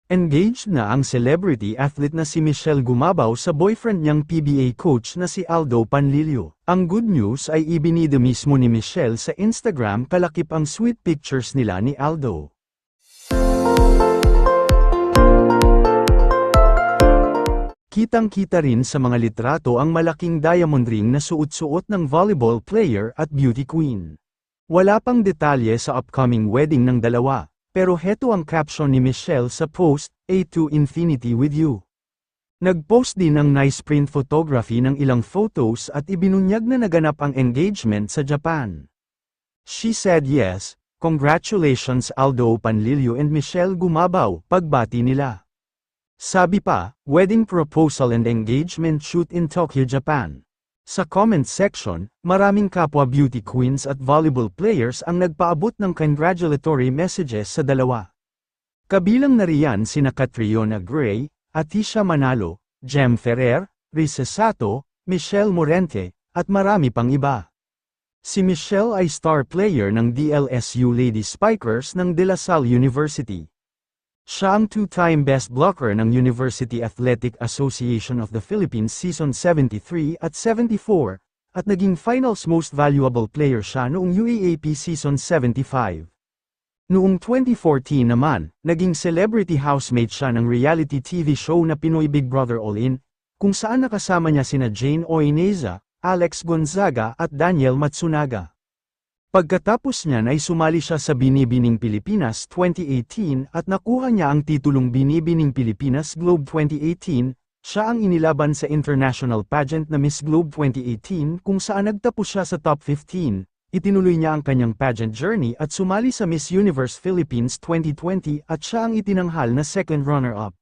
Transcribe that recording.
Engaged na ang celebrity athlete na si Michelle Gumabaw sa boyfriend niyang PBA coach na si Aldo Panlilio. Ang good news ay ibinida mismo ni Michelle sa Instagram kalakip ang sweet pictures nila ni Aldo. Kitang-kita rin sa mga litrato ang malaking diamond ring na suot-suot ng volleyball player at beauty queen. Wala pang detalye sa upcoming wedding ng dalawa. Pero heto ang caption ni Michelle sa post, "A to Infinity with you." Nag-post din ng nice print photography ng ilang photos at ibinunyag na naganap ang engagement sa Japan. She said yes, "Congratulations Aldo Panlilio and Michelle Gumabaw," pagbati nila. Sabi pa, wedding proposal and engagement shoot in Tokyo, Japan. Sa comment section, maraming kapwa beauty queens at volleyball players ang nagpaabot ng congratulatory messages sa dalawa. Kabilang na riyan sina Catriona Gray, Atisha Manalo, Jem Ferrer, Risa Sato, Michelle Morente, at marami pang iba. Si Michelle ay star player ng DLSU Lady Spikers ng De La Salle University. Siya ang two-time best blocker ng University Athletic Association of the Philippines Season 73 at 74, at naging Finals Most Valuable Player siya noong UAAP Season 75. Noong 2014 naman, naging celebrity housemate siya ng reality TV show na Pinoy Big Brother All In, kung saan nakasama niya sina Jane Oineza, Alex Gonzaga at Daniel Matsunaga. Pagkatapos niyan ay sumali siya sa Binibining Pilipinas 2018 at nakuha niya ang titulong Binibining Pilipinas Globe 2018, siya ang inilaban sa international pageant na Miss Globe 2018 kung saan nagtapos siya sa top 15, itinuloy niya ang kanyang pageant journey at sumali sa Miss Universe Philippines 2020 at siya ang itinanghal na second runner-up.